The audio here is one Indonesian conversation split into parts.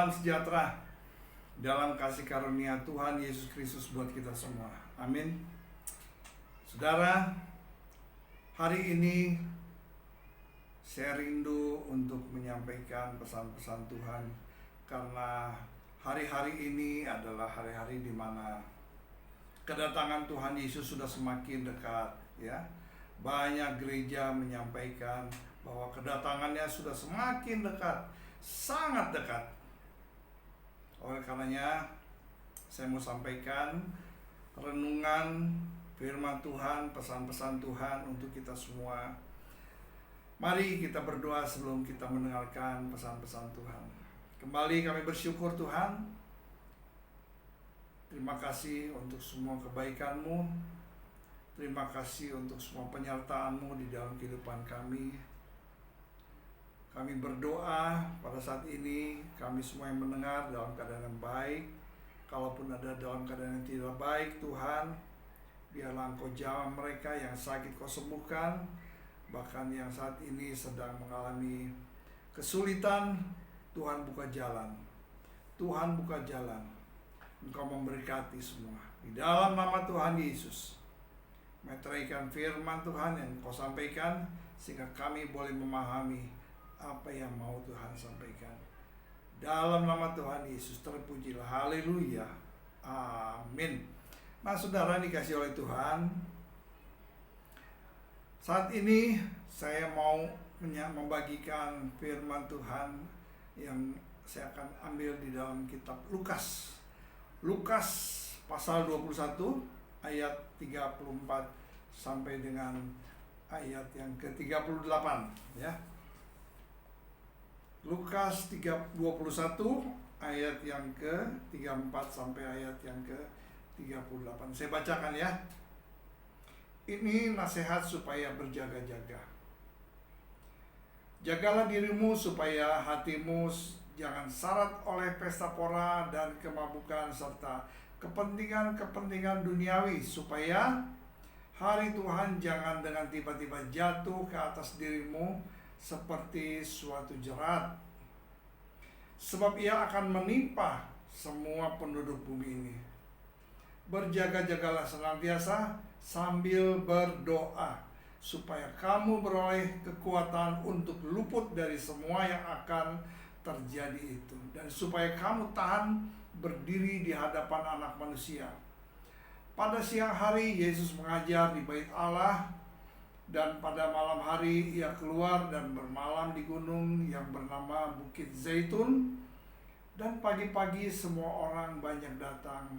Salam sejahtera dalam kasih karunia Tuhan Yesus Kristus buat kita semua. Amin. Saudara, hari ini saya rindu untuk menyampaikan pesan-pesan Tuhan, karena hari-hari ini adalah hari-hari di mana kedatangan Tuhan Yesus sudah semakin dekat, ya. Banyak gereja menyampaikan bahwa kedatangannya sudah semakin dekat, sangat dekat. Oleh karenanya, saya mau sampaikan renungan firman Tuhan, pesan-pesan Tuhan untuk kita semua. Mari kita berdoa sebelum kita mendengarkan pesan-pesan Tuhan. Kembali kami bersyukur Tuhan. Terima kasih untuk semua kebaikan-Mu. Terima kasih untuk semua penyertaan-Mu di dalam kehidupan kami. Kami berdoa pada saat ini, kami semua yang mendengar dalam keadaan yang baik. Kalaupun ada dalam keadaan yang tidak baik, Tuhan, biarlah Engkau jamah mereka. Yang sakit Kau sembuhkan. Bahkan yang saat ini sedang mengalami kesulitan, Tuhan buka jalan. Tuhan buka jalan. Engkau memberkati semua. Di dalam nama Tuhan Yesus, meteraikan firman Tuhan yang Kau sampaikan, sehingga kami boleh memahami apa yang mau Tuhan sampaikan. Dalam nama Tuhan Yesus terpujilah. Haleluya. Amin. Nah, saudara dikasih oleh Tuhan, saat ini saya mau membagikan firman Tuhan yang saya akan ambil di dalam kitab Lukas. Lukas pasal 21 ayat 34 sampai dengan ayat yang ke-38, ya. Lukas 21 ayat yang ke-34 sampai ayat yang ke-38. Saya bacakan, ya. Ini nasihat supaya berjaga-jaga. Jagalah dirimu supaya hatimu jangan syarat oleh pesta pora dan kemabukan serta kepentingan-kepentingan duniawi, supaya hari Tuhan jangan dengan tiba-tiba jatuh ke atas dirimu seperti suatu jerat. Sebab ia akan menimpa semua penduduk bumi ini. Berjaga-jagalah senantiasa sambil berdoa, supaya kamu beroleh kekuatan untuk luput dari semua yang akan terjadi itu, dan supaya kamu tahan berdiri di hadapan Anak Manusia. Pada siang hari Yesus mengajar di Bait Allah, dan pada malam hari ia keluar dan bermalam di gunung yang bernama Bukit Zaitun. Dan pagi-pagi semua orang banyak datang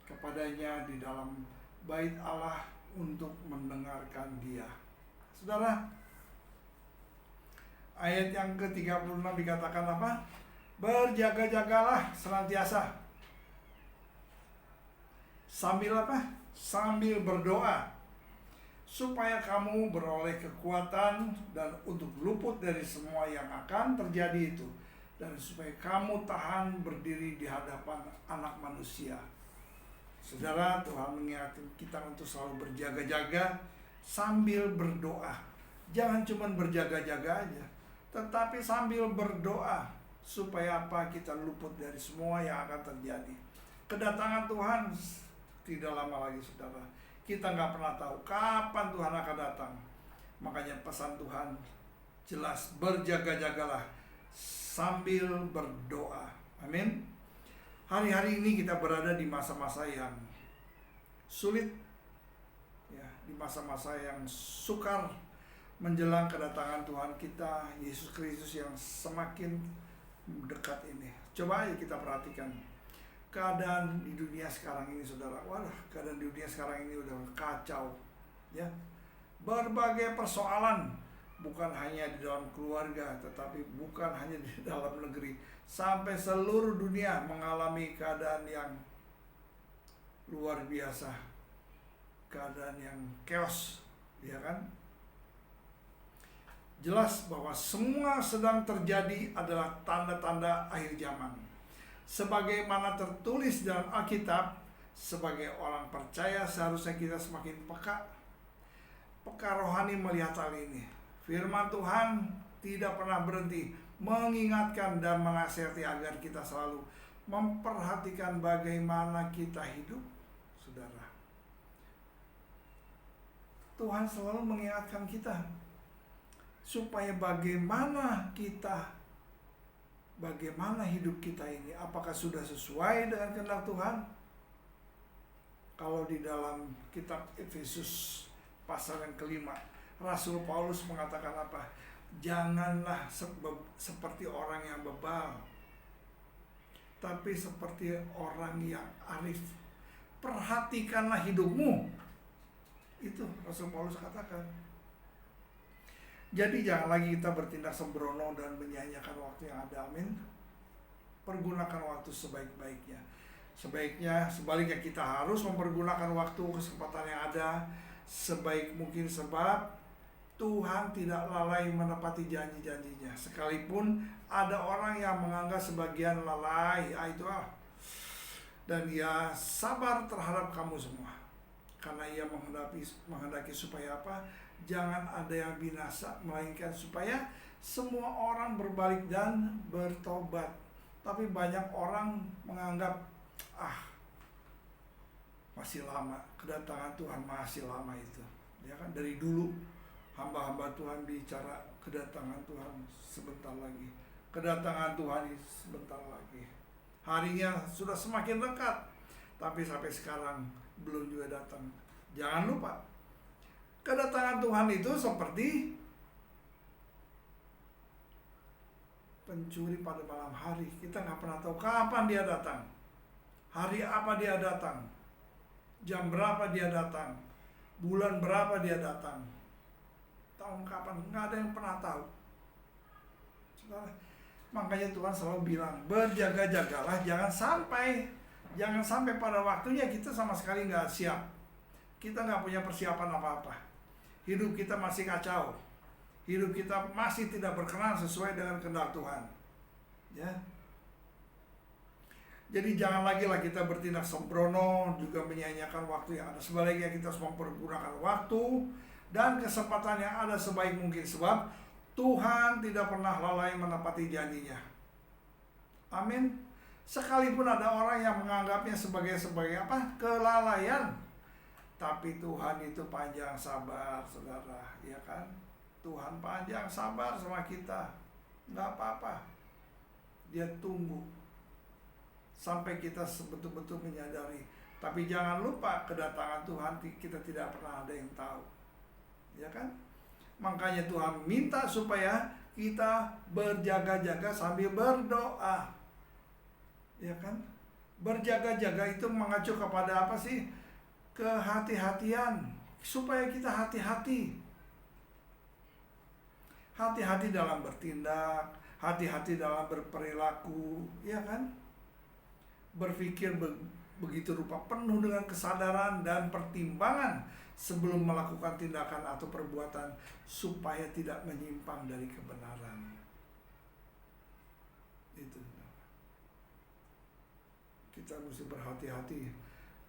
kepadanya di dalam Bait Allah untuk mendengarkan Dia. Saudara, ayat yang ke-36 dikatakan apa? Berjaga-jagalah senantiasa. Sambil apa? Sambil berdoa, supaya kamu beroleh kekuatan dan untuk luput dari semua yang akan terjadi itu, dan supaya kamu tahan berdiri di hadapan Anak Manusia. Saudara, Tuhan mengingatkan kita untuk selalu berjaga-jaga sambil berdoa. Jangan cuma berjaga-jaga aja, tetapi sambil berdoa, supaya apa? Kita luput dari semua yang akan terjadi. Kedatangan Tuhan tidak lama lagi, saudara. Kita nggak pernah tahu kapan Tuhan akan datang. Makanya pesan Tuhan jelas, berjaga-jagalah sambil berdoa. Amin. Hari-hari ini kita berada di masa-masa yang sulit, ya, di masa-masa yang sukar menjelang kedatangan Tuhan kita Yesus Kristus yang semakin dekat ini. Coba aja kita perhatikan keadaan di dunia sekarang ini, saudara. Waduh, keadaan di dunia sekarang ini udah kacau, ya. Berbagai persoalan, bukan hanya di dalam keluarga, tetapi bukan hanya di dalam negeri, sampai seluruh dunia mengalami keadaan yang luar biasa, keadaan yang chaos, ya kan? Jelas bahwa semua sedang terjadi adalah tanda-tanda akhir zaman. Sebagaimana tertulis dalam Alkitab, sebagai orang percaya seharusnya kita semakin peka rohani melihat hal ini. Firman Tuhan tidak pernah berhenti mengingatkan dan menasihati agar kita selalu memperhatikan bagaimana kita hidup, saudara. Tuhan selalu mengingatkan kita supaya bagaimana hidup kita ini, apakah sudah sesuai dengan kehendak Tuhan? Kalau di dalam kitab Efesus pasal yang kelima, Rasul Paulus mengatakan apa? Janganlah seperti orang yang bebal, tapi seperti orang yang arif. Perhatikanlah hidupmu. Itu Rasul Paulus katakan. Jadi jangan lagi kita bertindak sembrono dan menyia-nyiakan waktu yang ada. Amin. Pergunakan waktu sebaik-baiknya. Sebaliknya kita harus mempergunakan waktu, kesempatan yang ada sebaik mungkin, sebab Tuhan tidak lalai menepati janji-janjinya. Sekalipun ada orang yang menganggap sebagian lalai, dan ia sabar terhadap kamu semua. Karena ia menghendaki supaya apa? Jangan ada yang binasa, melainkan supaya semua orang berbalik dan bertobat. Tapi banyak orang menganggap masih lama, kedatangan Tuhan masih lama itu. Ya kan, dari dulu hamba-hamba Tuhan bicara kedatangan Tuhan sebentar lagi. Kedatangan Tuhan sebentar lagi. Harinya sudah semakin dekat, tapi sampai sekarang belum juga datang. Jangan lupa, kedatangan Tuhan itu seperti pencuri pada malam hari. Kita nggak pernah tahu kapan dia datang, hari apa dia datang, jam berapa dia datang, bulan berapa dia datang, tahun kapan, nggak ada yang pernah tahu. Makanya Tuhan selalu bilang, berjaga-jagalah, jangan sampai pada waktunya kita sama sekali nggak siap. Kita nggak punya persiapan apa-apa. Hidup kita masih kacau. Hidup kita masih tidak berkenan sesuai dengan kehendak Tuhan. Ya. Jadi jangan lagi lah kita bertindak sembrono, juga menyia-nyiakan waktu yang ada. Sebaliknya kita harus mempergunakan waktu dan kesempatan yang ada sebaik mungkin, sebab Tuhan tidak pernah lalai menepati janjinya. Amin. Sekalipun ada orang yang menganggapnya sebagai apa? Kelalaian. Tapi Tuhan itu panjang sabar, saudara, ya kan? Tuhan panjang sabar sama kita, nggak apa-apa. Dia tunggu sampai kita betul-betul menyadari. Tapi jangan lupa, kedatangan Tuhan kita tidak pernah ada yang tahu, ya kan? Makanya Tuhan minta supaya kita berjaga-jaga sambil berdoa, ya kan? Berjaga-jaga itu mengacu kepada apa sih? Kehati-hatian, supaya kita hati-hati. Hati-hati dalam bertindak, hati-hati dalam berperilaku, ya kan? Berpikir begitu rupa, penuh dengan kesadaran dan pertimbangan sebelum melakukan tindakan atau perbuatan, supaya tidak menyimpang dari kebenaran. Itu. Kita mesti berhati-hati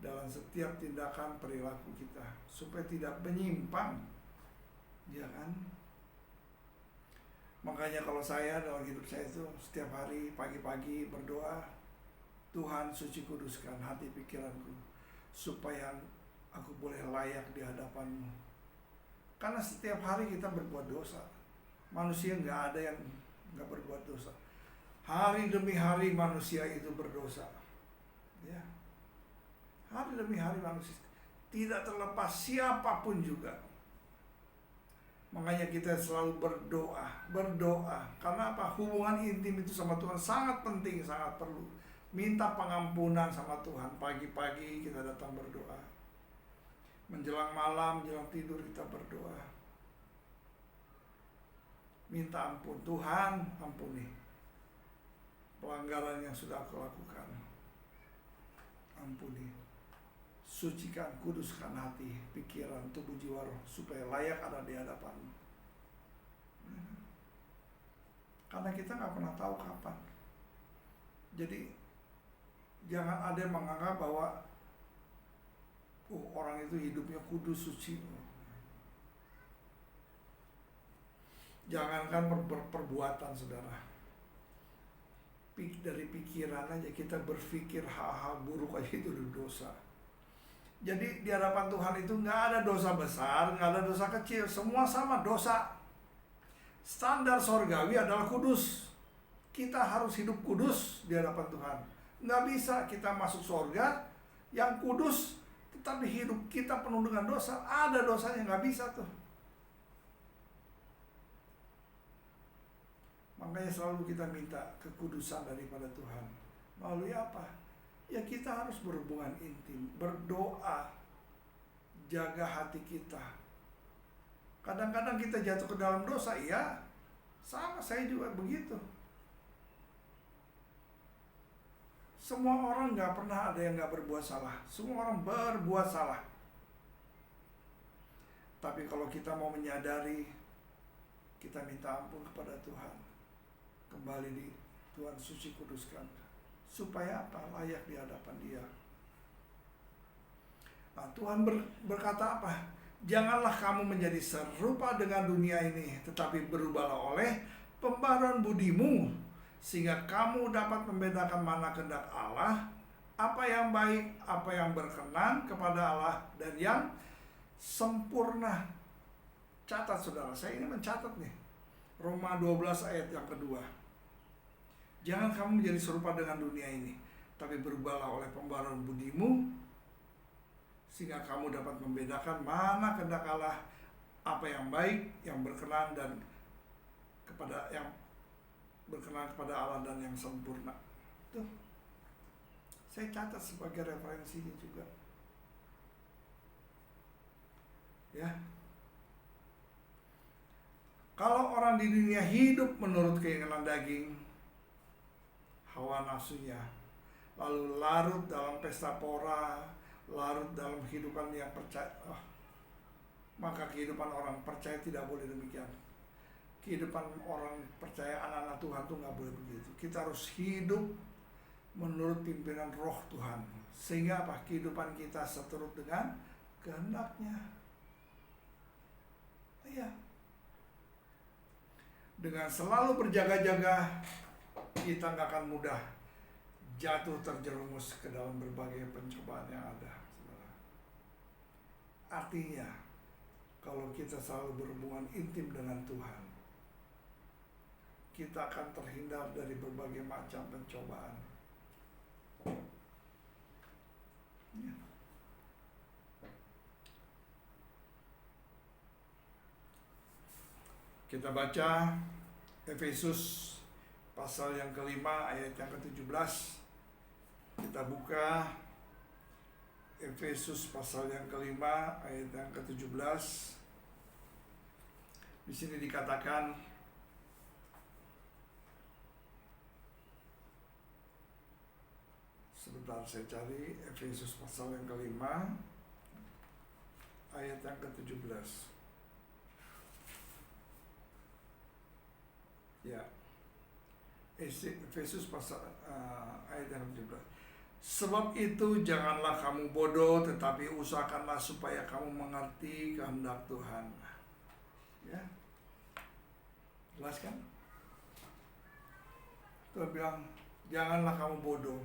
dalam setiap tindakan perilaku kita, supaya tidak menyimpang, ya kan? Makanya kalau saya dalam hidup saya itu setiap hari pagi-pagi berdoa, Tuhan suci kuduskan hati pikiranku, supaya aku boleh layak di hadapan-Mu. Karena setiap hari kita berbuat dosa. Manusia nggak ada yang nggak berbuat dosa. Hari demi hari manusia itu berdosa, ya. Hari demi hari manusia, tidak terlepas siapapun juga. Makanya kita selalu berdoa. Karena apa? Hubungan intim itu sama Tuhan sangat penting, sangat perlu. Minta pengampunan sama Tuhan. Pagi-pagi kita datang berdoa. Menjelang malam, menjelang tidur kita berdoa. Minta ampun. Tuhan, ampuni pelanggaran yang sudah aku lakukan. Ampuni. Sucikan, kuduskan hati, pikiran, tubuh, jiwa, roh, supaya layak ada di hadapan-Mu. Karena kita nggak pernah tahu kapan. Jadi jangan ada yang menganggap bahwa orang itu hidupnya kudus, suci. Jangankan perbuatan, saudara. Dari pikiran aja kita berpikir hal-hal buruk aja itu udah dosa. Jadi di hadapan Tuhan itu nggak ada dosa besar, nggak ada dosa kecil, semua sama dosa. Standar sorgawi adalah kudus. Kita harus hidup kudus di hadapan Tuhan. Nggak bisa kita masuk sorga yang kudus, tetapi hidup kita penuh dengan dosa. Ada dosanya, nggak bisa tuh. Makanya selalu kita minta kekudusan daripada Tuhan. Melalui apa? Ya kita harus berhubungan intim, berdoa, jaga hati kita. Kadang-kadang kita jatuh ke dalam dosa, ya sama, saya juga begitu. Semua orang gak pernah ada yang gak berbuat salah. Semua orang berbuat salah. Tapi kalau kita mau menyadari, kita minta ampun kepada Tuhan. Kembali di Tuhan suci kuduskan. Supaya apa? Layak di hadapan Dia. Nah, Tuhan berkata apa? Janganlah kamu menjadi serupa dengan dunia ini, tetapi berubahlah oleh pembaruan budimu, sehingga kamu dapat membedakan mana kehendak Allah, apa yang baik, apa yang berkenan kepada Allah, dan yang sempurna. Catat saudara, saya ini mencatat nih. Roma 12 ayat yang kedua. Jangan kamu menjadi serupa dengan dunia ini, tapi berubahlah oleh pembaruan budimu, sehingga kamu dapat membedakan mana kehendak Allah, apa yang baik, yang berkenan dan kepada yang berkenan kepada Allah dan yang sempurna. Tuh, saya catat sebagai referensinya juga. Ya. Kalau orang di dunia hidup menurut keinginan daging, hawa nafsunya, lalu larut dalam pesta pora, larut dalam kehidupan yang percaya, maka kehidupan orang percaya tidak boleh demikian. Kehidupan orang percaya anak-anak Tuhan tuh nggak boleh begitu. Kita harus hidup menurut pimpinan Roh Tuhan, sehingga apa? Kehidupan kita seturut dengan kehendaknya. Iya. Dengan selalu berjaga-jaga, kita nggak akan mudah jatuh terjerumus ke dalam berbagai pencobaan yang ada. Artinya, kalau kita selalu berhubungan intim dengan Tuhan, kita akan terhindar dari berbagai macam pencobaan. Ya. Kita baca Efesus pasal yang kelima ayat yang ke-17. Kita buka Efesus pasal yang kelima ayat yang ke-17. Di sini dikatakan, sebentar saya cari, Efesus pasal yang kelima ayat yang ke-17. Ya. Efesus pasal ayat yang ke-17. Sebab itu janganlah kamu bodoh, tetapi usahakanlah supaya kamu mengerti kehendak Tuhan. Ya, jelas kan? Tuhan bilang janganlah kamu bodoh,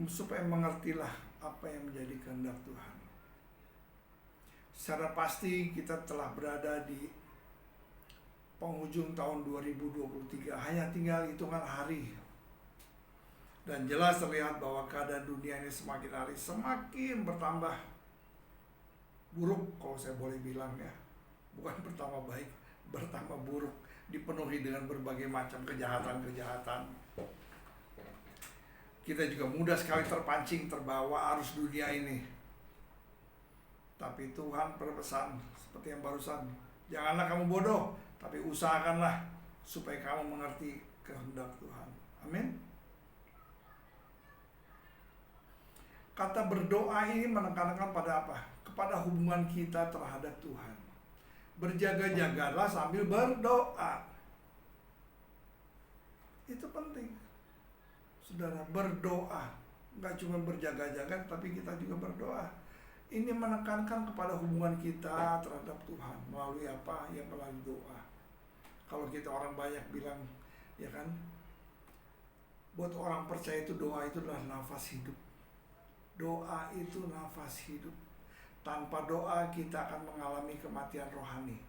supaya mengertilah apa yang menjadi kehendak Tuhan. Secara pasti kita telah berada di penghujung tahun 2023, hanya tinggal hitungan hari. Dan jelas terlihat bahwa keadaan dunia ini semakin hari semakin bertambah buruk, kalau saya boleh bilang ya. Bukan bertambah baik, bertambah buruk, dipenuhi dengan berbagai macam kejahatan-kejahatan. Kita juga mudah sekali terpancing, terbawa arus dunia ini. Tapi Tuhan berpesan seperti yang barusan, janganlah kamu bodoh, tapi usahakanlah supaya kamu mengerti kehendak Tuhan. Amin. Kata berdoa ini menekankan pada apa? Kepada hubungan kita terhadap Tuhan. Berjaga-jagalah sambil berdoa. Itu penting. Saudara, berdoa. Nggak cuma berjaga-jaga, tapi kita juga berdoa. Ini menekankan kepada hubungan kita terhadap Tuhan. Melalui apa? Ya melalui doa. Kalau kita orang banyak bilang, ya kan, Buat orang percaya itu doa itu adalah nafas hidup. Doa itu nafas hidup. Tanpa doa kita akan mengalami kematian rohani.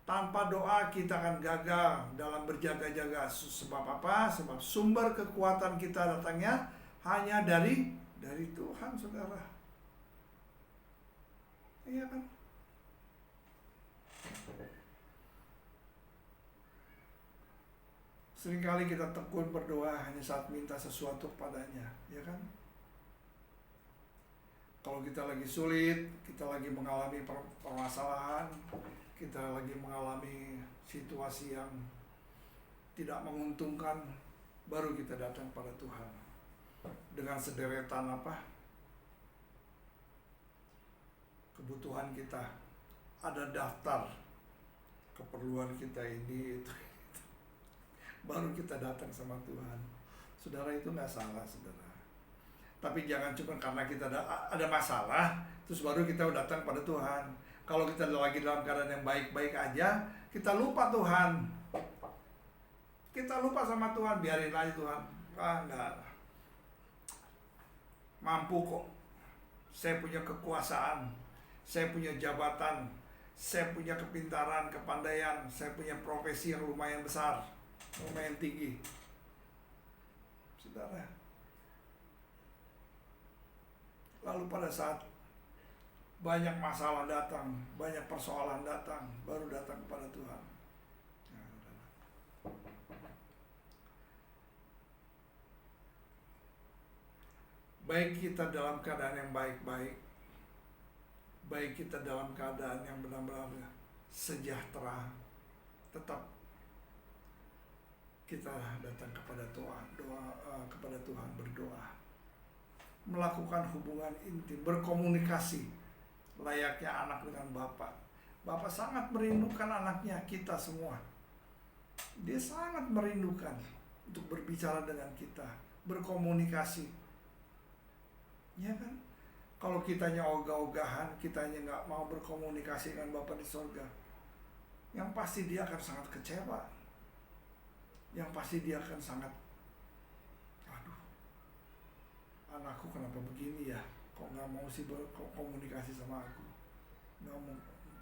Tanpa doa kita akan gagal dalam berjaga-jaga. Sebab apa? Sebab sumber kekuatan kita datangnya hanya dari Tuhan, saudara. Iya kan? Seringkali kita tekun berdoa hanya saat minta sesuatu padanya, ya kan? Kalau kita lagi sulit, kita lagi mengalami permasalahan, kita lagi mengalami situasi yang tidak menguntungkan, baru kita datang pada Tuhan dengan sederetan kebutuhan kita. Ada daftar keperluan kita ini itu. Baru kita datang sama Tuhan. Saudara, itu nggak salah, saudara. Tapi jangan cuma karena kita ada masalah terus baru kita datang pada Tuhan. Kalau kita lagi dalam keadaan yang baik-baik aja, kita lupa Tuhan. Kita lupa sama Tuhan, biarin aja Tuhan. Enggak. Mampu kok. Saya punya kekuasaan, saya punya jabatan, saya punya kepintaran, kepandaian, saya punya profesi yang lumayan besar, lumayan tinggi. Saudara, lalu pada saat banyak masalah datang, banyak persoalan datang, baru datang kepada Tuhan. Baik kita dalam keadaan yang baik-baik, baik kita dalam keadaan yang benar-benar sejahtera, tetap kita datang kepada kepada Tuhan, berdoa, melakukan hubungan intim, berkomunikasi layaknya anak dengan Bapa. Bapa sangat merindukan anaknya, kita semua. Dia sangat merindukan untuk berbicara dengan kita, berkomunikasi. Ya kan? Kalau kitanya ogah-ogahan, kitanya nggak mau berkomunikasi dengan Bapa di sorga, yang pasti dia akan sangat kecewa. Yang pasti dia akan sangat, aduh, anakku kenapa begini ya? Kok nggak mau sih berkomunikasi sama aku?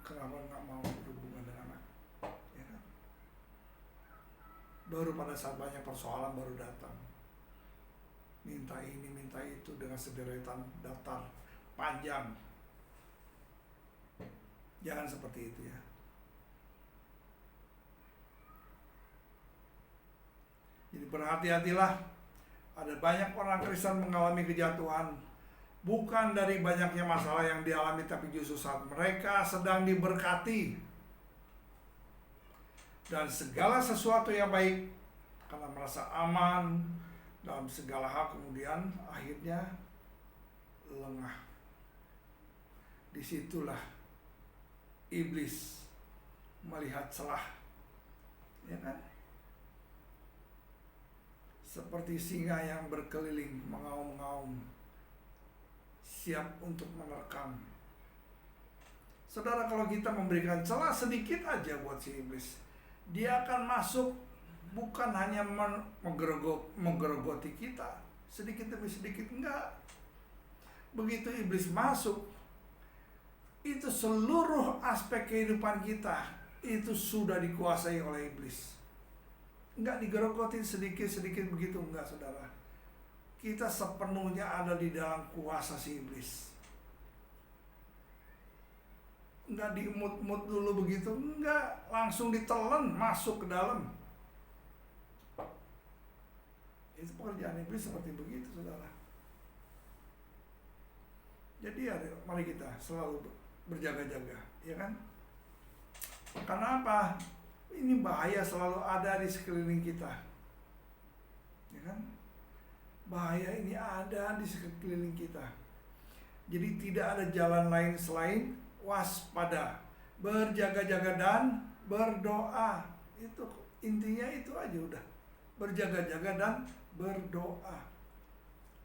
Kenapa nggak mau berhubungan dengan aku? Ya kan? Baru pada saat banyak persoalan baru datang. Minta ini, minta itu dengan sederetan daftar panjang. Jangan seperti itu ya. Jadi berhati-hatilah. Ada banyak orang Kristen mengalami kejatuhan bukan dari banyaknya masalah yang dialami, tapi justru saat mereka sedang diberkati dan segala sesuatu yang baik, karena merasa aman dalam segala hal, kemudian akhirnya lengah. Disitulah iblis melihat celah, ya kan? Seperti singa yang berkeliling mengaum-ngaum, siap untuk menerkam. Saudara, kalau kita memberikan celah sedikit aja buat si iblis, dia akan masuk, bukan hanya menggerogoti kita sedikit demi sedikit, enggak. Begitu iblis masuk, itu seluruh aspek kehidupan kita itu sudah dikuasai oleh iblis. Enggak digerogotin sedikit-sedikit begitu, enggak, saudara. Kita sepenuhnya ada di dalam kuasa si iblis. Enggak diemut-emut dulu begitu, enggak, langsung ditelan masuk ke dalam. Itu pekerjaan iblis seperti begitu, saudara. Jadi mari kita selalu berjaga-jaga, ya kan? Karena apa? Ini bahaya selalu ada di sekeliling kita, ya kan? Bahaya ini ada di sekeliling kita. Jadi tidak ada jalan lain selain waspada, berjaga-jaga dan berdoa. Itu intinya, itu aja udah. Berjaga-jaga dan berdoa,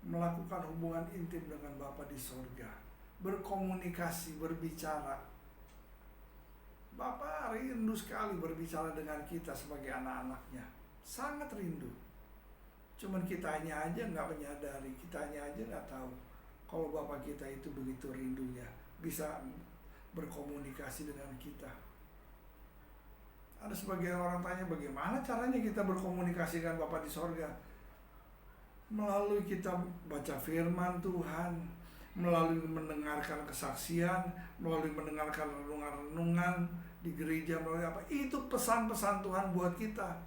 melakukan hubungan intim dengan Bapa di sorga, berkomunikasi, berbicara. Bapa rindu sekali berbicara dengan kita sebagai anak-anaknya, sangat rindu. Cuman kitanya aja nggak menyadari, kitanya aja nggak tahu kalau Bapa kita itu begitu rindunya bisa berkomunikasi dengan kita. Ada sebagian orang tanya, bagaimana caranya kita berkomunikasi dengan Bapa di sorga? Melalui kita baca firman Tuhan, melalui mendengarkan kesaksian, melalui mendengarkan renungan-renungan di gereja, melalui apa? Itu pesan-pesan Tuhan buat kita.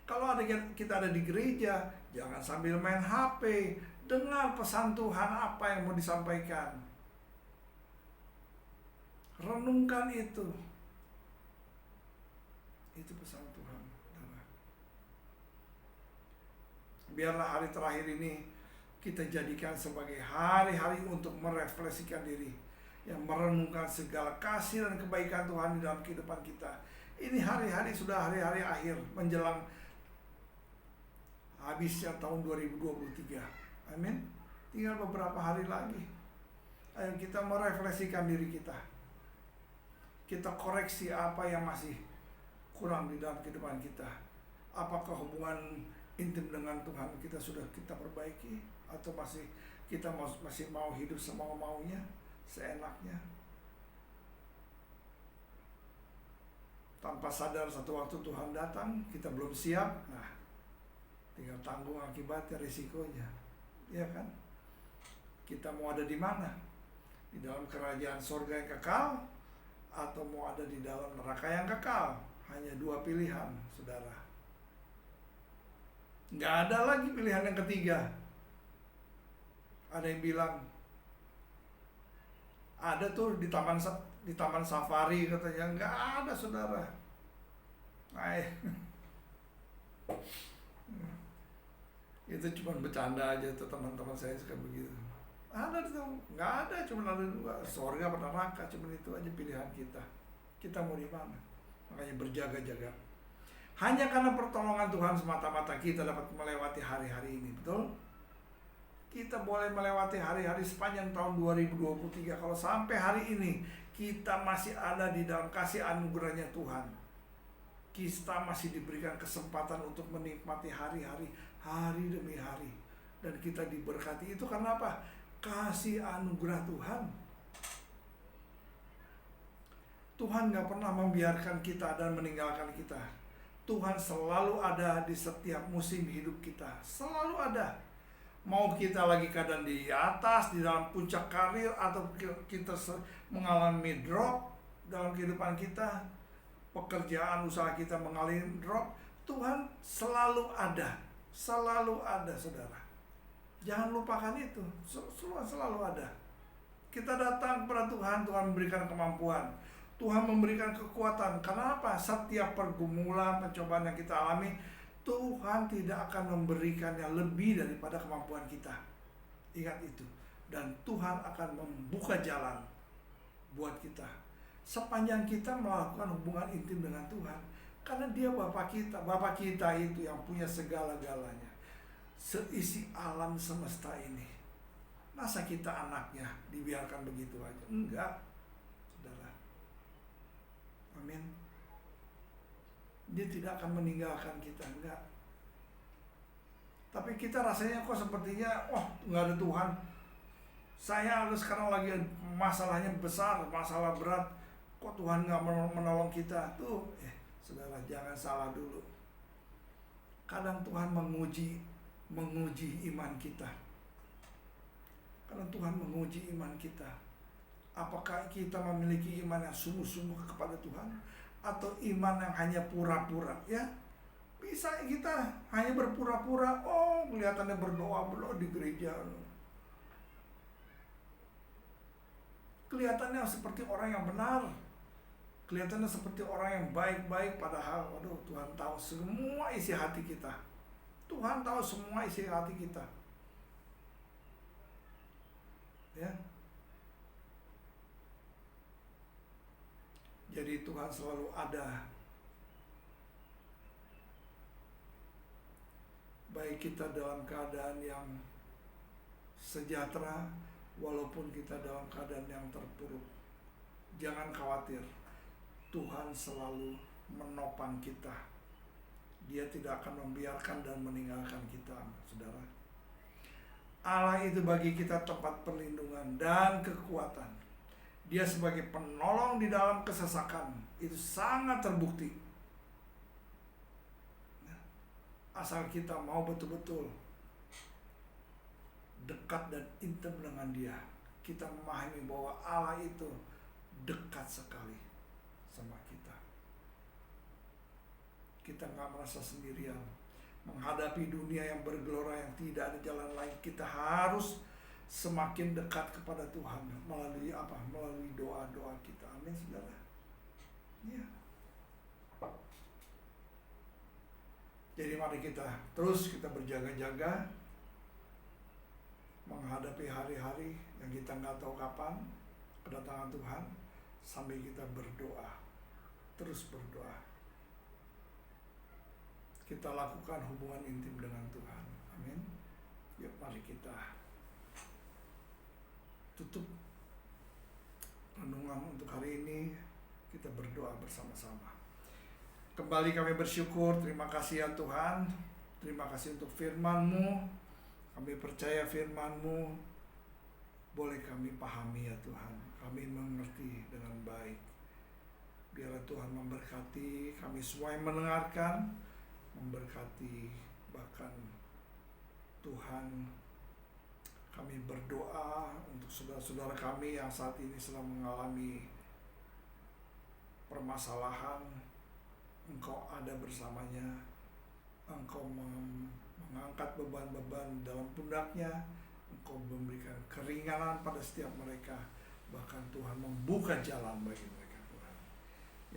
Kalau kita ada di gereja, jangan sambil main HP, dengar pesan Tuhan apa yang mau disampaikan. Renungkan itu. Itu pesan Tuhan. Biarlah hari terakhir ini kita jadikan sebagai hari-hari untuk merefleksikan diri, yang merenungkan segala kasih dan kebaikan Tuhan di dalam kehidupan kita. Ini hari-hari sudah hari-hari akhir menjelang habisnya tahun 2023. Amin. Tinggal beberapa hari lagi. Ayo kita merefleksikan diri kita. Kita koreksi apa yang masih kurang di dalam kehidupan kita. Apakah hubungan intim dengan Tuhan kita sudah kita perbaiki, atau kita masih mau hidup semau-maunya, seenaknya, tanpa sadar satu waktu Tuhan datang kita belum siap. Nah, tinggal tanggung akibatnya, risikonya, ya kan? Kita mau ada di mana? Di dalam kerajaan surga yang kekal, atau mau ada di dalam neraka yang kekal? Hanya dua pilihan, saudara. Nggak ada lagi pilihan yang ketiga. Ada yang bilang, ada tuh di taman safari katanya. Nggak ada, saudara. Itu cuma bercanda aja tuh, teman-teman saya suka begitu. Ada tuh, nggak ada, cuma ada dua, surga atau neraka, cuma itu aja pilihan kita. Kita mau di mana? Makanya berjaga-jaga. Hanya karena pertolongan Tuhan semata-mata kita dapat melewati hari-hari ini, betul? Kita boleh melewati hari-hari sepanjang tahun 2023 kalau sampai hari ini kita masih ada di dalam kasih anugerahnya Tuhan. Kita masih diberikan kesempatan untuk menikmati hari-hari, hari demi hari, dan kita diberkati. Itu karena apa? Kasih anugerah Tuhan. Tuhan gak pernah membiarkan kita dan meninggalkan kita. Tuhan selalu ada di setiap musim hidup kita, selalu ada. Mau kita lagi keadaan di atas, di dalam puncak karir, atau kita mengalami drop dalam kehidupan kita, pekerjaan usaha kita mengalami drop, Tuhan selalu ada, saudara. Jangan lupakan itu, selalu ada. Kita datang kepada Tuhan, Tuhan memberikan kemampuan, Tuhan memberikan kekuatan. Karena apa? Setiap pergumulan, pencobaan yang kita alami, Tuhan tidak akan memberikannya lebih daripada kemampuan kita. Ingat itu. Dan Tuhan akan membuka jalan buat kita sepanjang kita melakukan hubungan intim dengan Tuhan. Karena Dia Bapa kita. Bapa kita itu yang punya segala-galanya, seisi alam semesta ini. Masa kita anaknya dibiarkan begitu aja? Enggak, saudara. Amin. Dia tidak akan meninggalkan kita, enggak. Tapi kita rasanya kok sepertinya, nggak ada Tuhan. Saya sekarang lagi masalahnya besar, masalah berat. Kok Tuhan nggak menolong kita? Tuh, saudara, jangan salah dulu. Kadang Tuhan menguji iman kita. Kadang Tuhan menguji iman kita. Apakah kita memiliki iman yang sungguh-sungguh kepada Tuhan, atau iman yang hanya pura-pura? Ya, bisa kita hanya berpura-pura. Kelihatannya berdoa di gereja, kelihatannya seperti orang yang benar, kelihatannya seperti orang yang baik-baik, padahal Tuhan tahu semua isi hati kita. Tuhan tahu semua isi hati kita. Ya. Jadi Tuhan selalu ada. Baik kita dalam keadaan yang sejahtera, walaupun kita dalam keadaan yang terpuruk. Jangan khawatir, Tuhan selalu menopang kita. Dia tidak akan membiarkan dan meninggalkan kita, saudara. Allah itu bagi kita tempat perlindungan dan kekuatan. Dia sebagai penolong di dalam kesesakan. Itu sangat terbukti. Asal kita mau betul-betul dekat dan intim dengan Dia, kita memahami bahwa Allah itu dekat sekali sama kita. Kita nggak merasa sendirian menghadapi dunia yang bergelora, yang tidak ada jalan lain. Kita harus semakin dekat kepada Tuhan melalui apa? Melalui doa-doa kita. Amin, saudara. Ya. Jadi mari kita terus berjaga-jaga menghadapi hari-hari yang kita nggak tahu kapan kedatangan Tuhan, sambil kita berdoa, terus berdoa. Kita lakukan hubungan intim dengan Tuhan. Amin. Yuk mari kita tutup renungan untuk hari ini. Kita berdoa bersama-sama. Kembali kami bersyukur, terima kasih ya Tuhan. Terima kasih untuk firman-Mu. Kami percaya firman-Mu boleh kami pahami ya Tuhan. Kami mengerti dengan baik. Biarlah Tuhan memberkati kami semua yang mendengarkan. Memberkati bahkan Tuhan, kami berdoa untuk saudara-saudara kami yang saat ini sedang mengalami permasalahan. Engkau ada bersamanya. Engkau mengangkat beban-beban dalam pundaknya. Engkau memberikan keringanan pada setiap mereka. Bahkan Tuhan membuka jalan bagi mereka, Tuhan.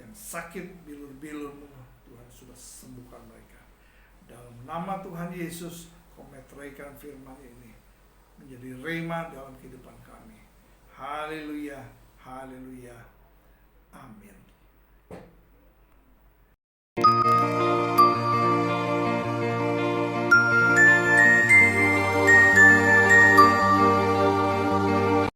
Yang sakit bilur-bilur, Tuhan sudah sembuhkan mereka. Dalam nama Tuhan Yesus, Kau meteraikan firman ini menjadi rema dalam kehidupan kami. Haleluya, haleluya, amin.